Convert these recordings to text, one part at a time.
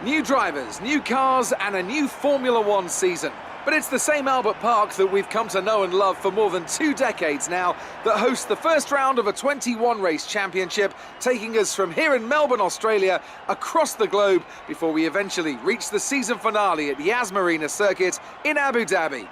New drivers, new cars and a new Formula One season. But it's the same Albert Park that we've come to know and love for more than 2 decades now that hosts the first round of a 21 race championship, taking us from here in Melbourne, Australia, across the globe before we eventually reach the season finale at Yas Marina Circuit in Abu Dhabi.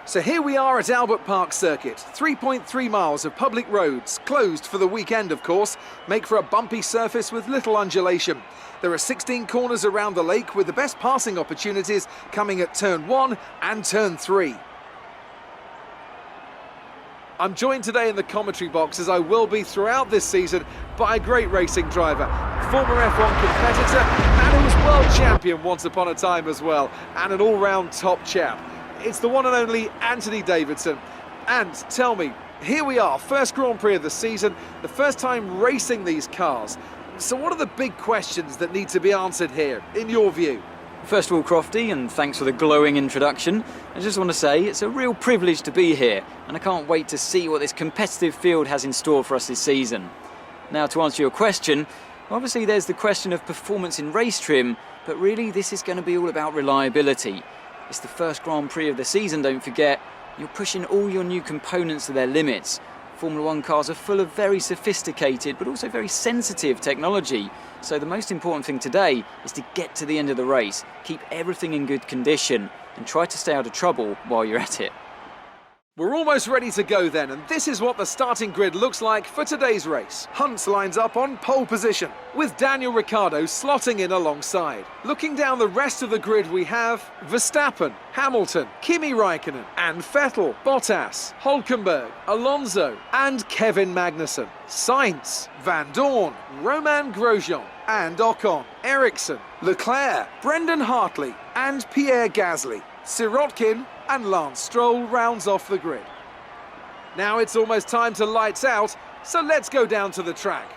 So here we are at Albert Park Circuit. 3.3 miles of public roads, closed for the weekend of course, make for a bumpy surface with little undulation. There are 16 corners around the lake with the best passing opportunities coming at turn 1 and turn 3. I'm joined today in the commentary box, as I will be throughout this season, by a great racing driver, former F1 competitor and who was world champion once upon a time as well, and an all-round top chap. It's the one and only Anthony Davidson. And tell me, here we are, first Grand Prix of the season, the first time racing these cars. So what are the big questions that need to be answered here, in your view? First of all, Crofty, and thanks for the glowing introduction. I just want to say it's a real privilege to be here, and I can't wait to see what this competitive field has in store for us this season. Now, to answer your question, obviously there's the question of performance in race trim, but really this is going to be all about reliability. It's the first Grand Prix of the season, don't forget. You're pushing all your new components to their limits. Formula One cars are full of very sophisticated but also very sensitive technology. So the most important thing today is to get to the end of the race, keep everything in good condition and try to stay out of trouble while you're at it. We're almost ready to go then, and this is what the starting grid looks like for today's race. Hunt lines up on pole position, with Daniel Ricciardo slotting in alongside. Looking down the rest of the grid, we have Verstappen, Hamilton, Kimi Raikkonen and Vettel, Bottas, Hülkenberg, Alonso and Kevin Magnussen. Sainz, Van Dorn, Romain Grosjean and Ocon, Ericsson, Leclerc, Brendan Hartley and Pierre Gasly. Sirotkin and Lance Stroll rounds off the grid. Now it's almost time to lights out, so let's go down to the track.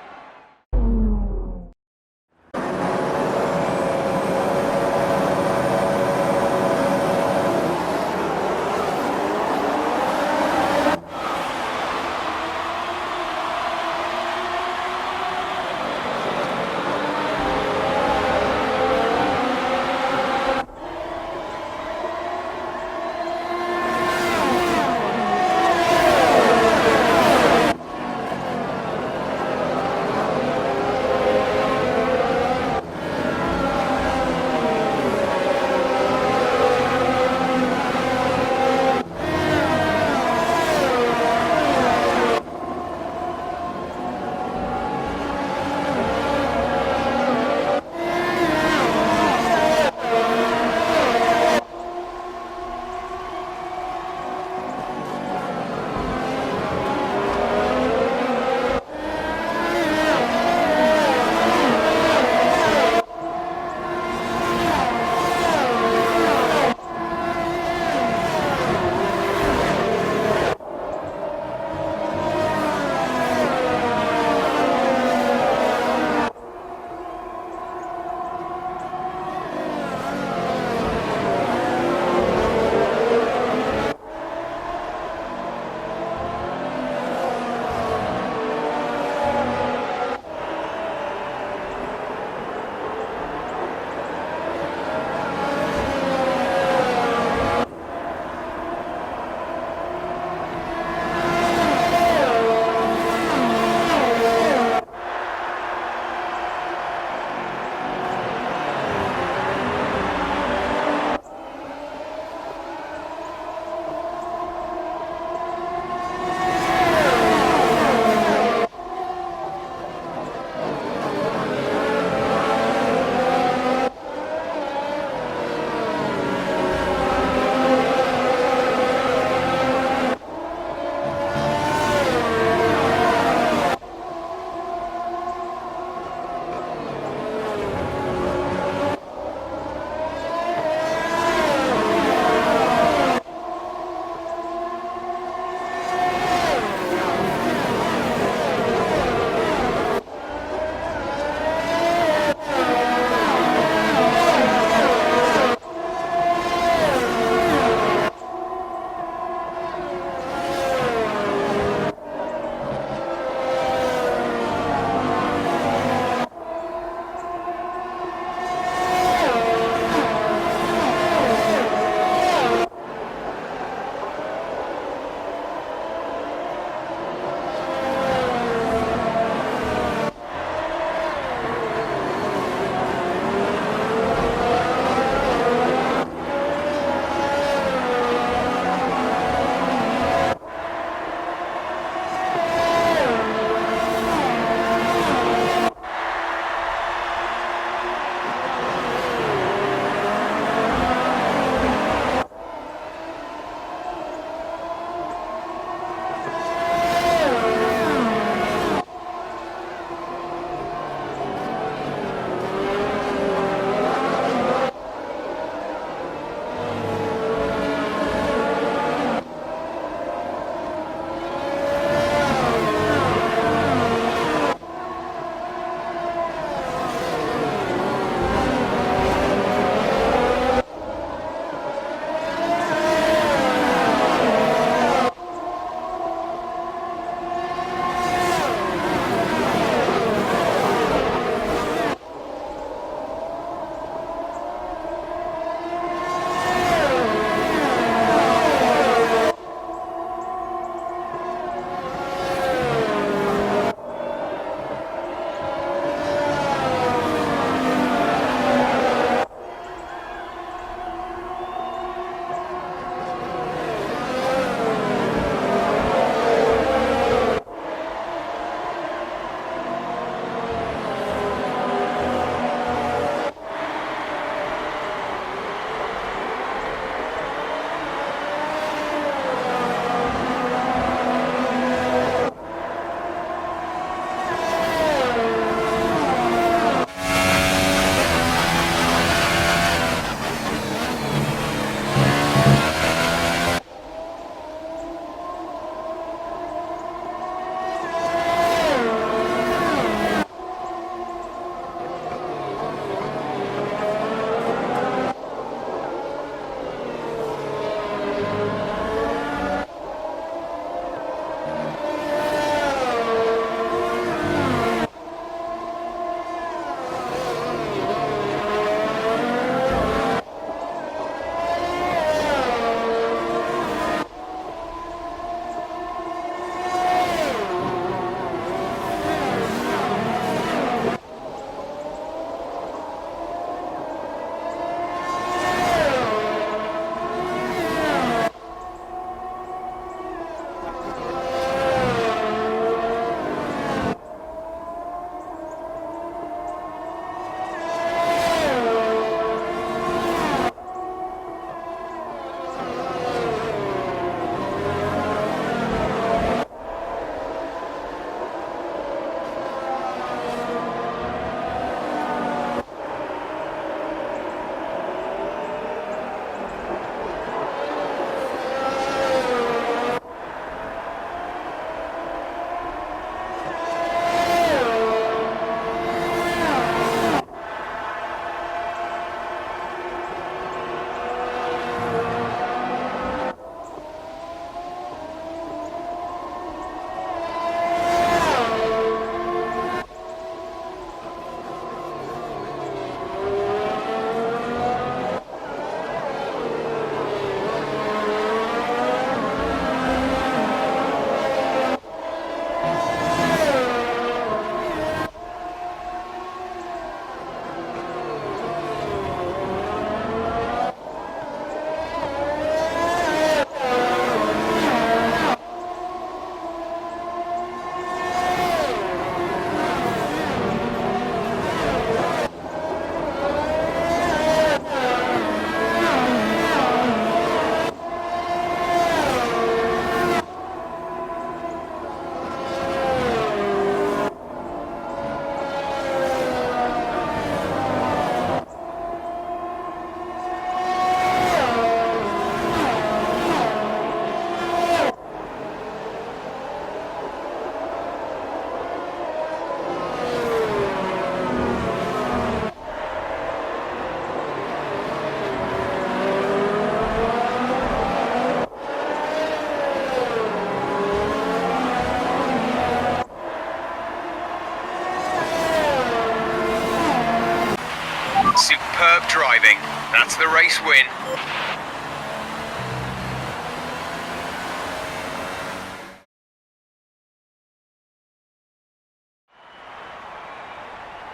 Superb driving. That's the race win.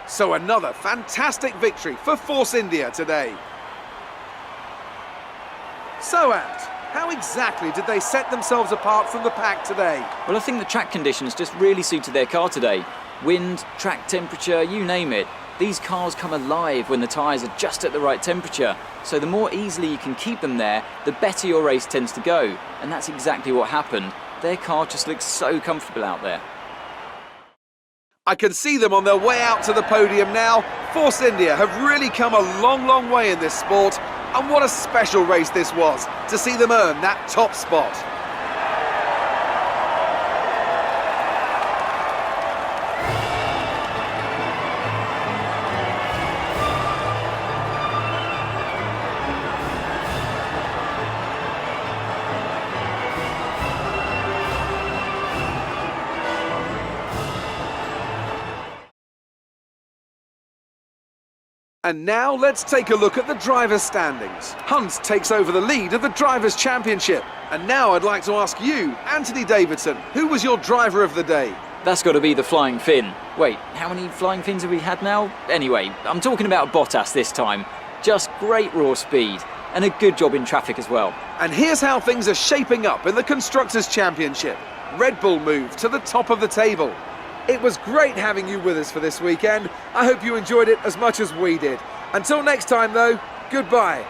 So another fantastic victory for Force India today. So Ant, how exactly did they set themselves apart from the pack today? Well, I think the track conditions just really suited their car today. Wind, track temperature, you name it. These cars come alive when the tyres are just at the right temperature. So the more easily you can keep them there, the better your race tends to go. And that's exactly what happened. Their car just looks so comfortable out there. I can see them on their way out to the podium now. Force India have really come a long, long way in this sport. And what a special race this was to see them earn that top spot. And now let's take a look at the drivers' standings. Hunt takes over the lead of the Drivers' Championship. And now I'd like to ask you, Anthony Davidson, who was your driver of the day? That's got to be the Flying Finn. Wait, how many Flying Fins have we had now? Anyway, I'm talking about Bottas this time. Just great raw speed and a good job in traffic as well. And here's how things are shaping up in the Constructors' Championship. Red Bull moved to the top of the table. It was great having you with us for this weekend. I hope you enjoyed it as much as we did. Until next time though, goodbye.